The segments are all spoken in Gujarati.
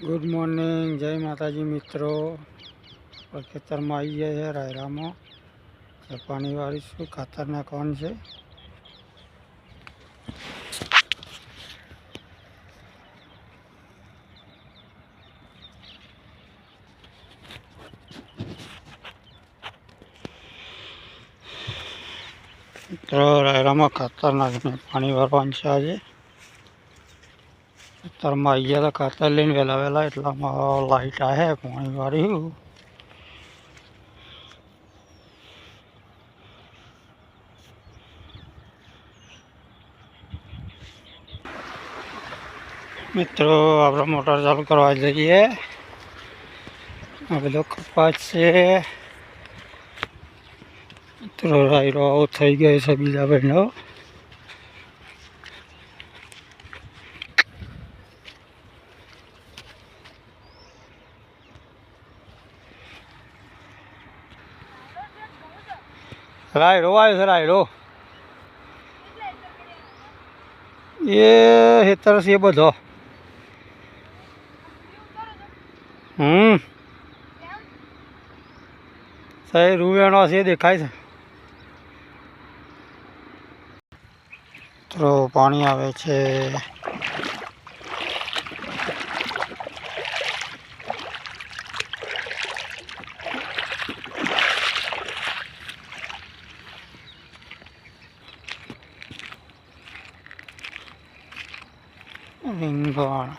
गुड मॉर्निंग, जय माताजी मित्रों। और खेतर में आई गए है रायरा में पानी वाली शू खातर नाखवान है। मित्रों रायरा में खातर नाखने पानी भरवा है। आज खेतर में आई गया खातर लैने वेला वेला एट लाइट है पानी वाली। मित्रों आप मोटर चालू करवा जाइए। बधो कपास से मित्रों रायरो थी गए है बीजा बहनों। रायरो आयो है रायरो ये हेतर से बधो सही रूवेणो से देखाय है। तो पानी आवे छे। રીંગણ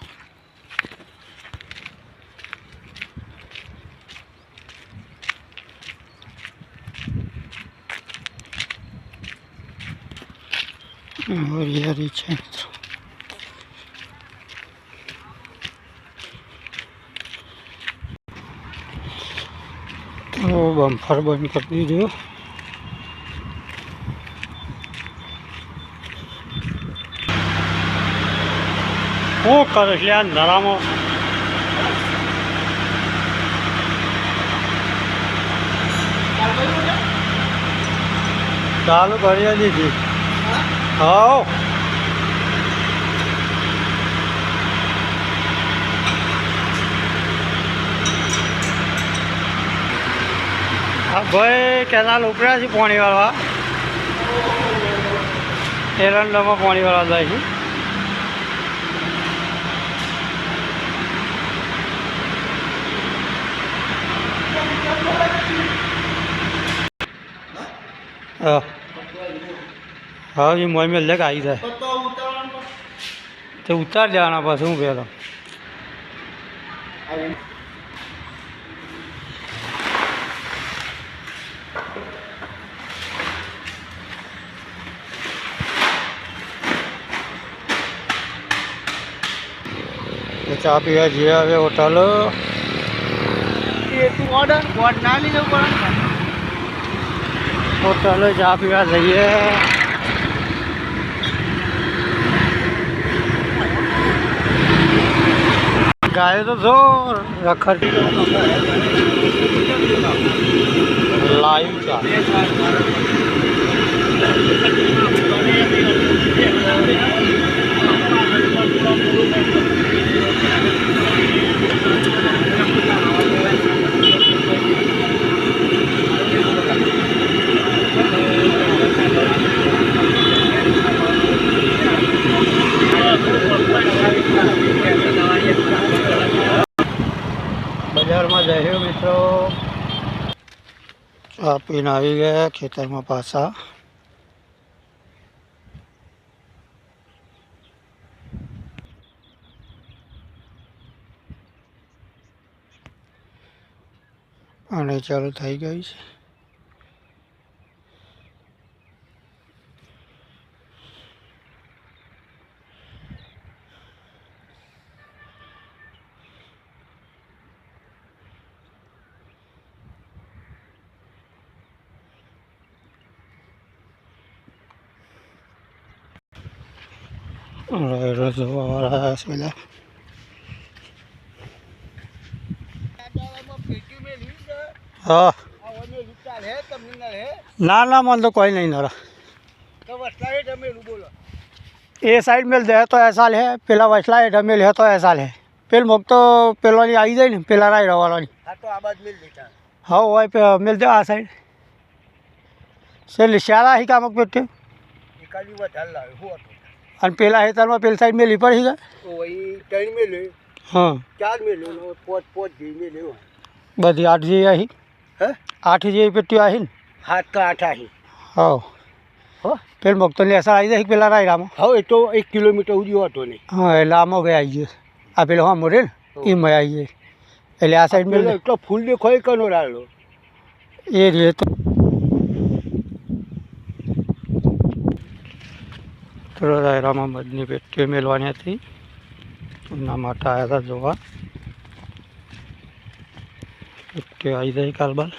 હરિયાળી છે મિત્રો। તો બમ્ફર બંધ કરી દીધું। શું કરે છે અંધારામાં? ચાલુ કરી દીધી। હા ભાઈ કેનાલ ઉપડ્યા છે પાણી વાળવા। એરંડામાં પાણી વાળવા જાય છે। हाँ जी मोह में लेके आई जाए तो उतार जाना बस हूँ पहला चा पीवा जी आवे होटल होटल चा पीवा जाइए। गाय तो जोर रखर लाइव का बाजार में जाए मित्रों। चा पीने आ गया खेतर में पासा। पानी चालू थी गई है। हाँ ना ना मन तो कोई नहीं नरा ए साइड में दे तो ऐसा है, पहला वसला है ढमेल है तो ऐसा है। પેલ મોક તો પેલાની આવી જાય ને પેલા રાયડાવાળાની. હા તો આ બાદ મિલ દેતા. હા હોય મેલ દે આ સાઈડ છેલ્લે શાળા હી કામક પેટે એકાદી વધારે લાવે શું હતું. અને પેલા હેતરમાં પેલી સાઈડ મેલી પડી ગયા. તો વહી 3 મેલે, હા 4 મેલે, પોચ જેવી મેલે. બધી 8 જેવી આવી. હે 8 જેવી પેટીઓ આવી ને. 7 તો 8 આહી. હા હો પેલ મોક તો લેસા આવી જાય પેલા રાયડામાં. હવે એ તો 1 કિલોમીટર સુધી હતો નહીં. હા એટલે આમાં ભાઈ આવી ગયો. આ પેલો હા મોરે ને એમાં આવી જાય એટલે આ સાઈડ મેળ એટલો ફૂલ દેખાય કનો રાડો એ રે તો રાયરામાં મધની પેટીઓ મેળવાની હતી. એમના માટે આવ્યા હતા જોવા. પેટીઓ આવી જાય કાલબાલ.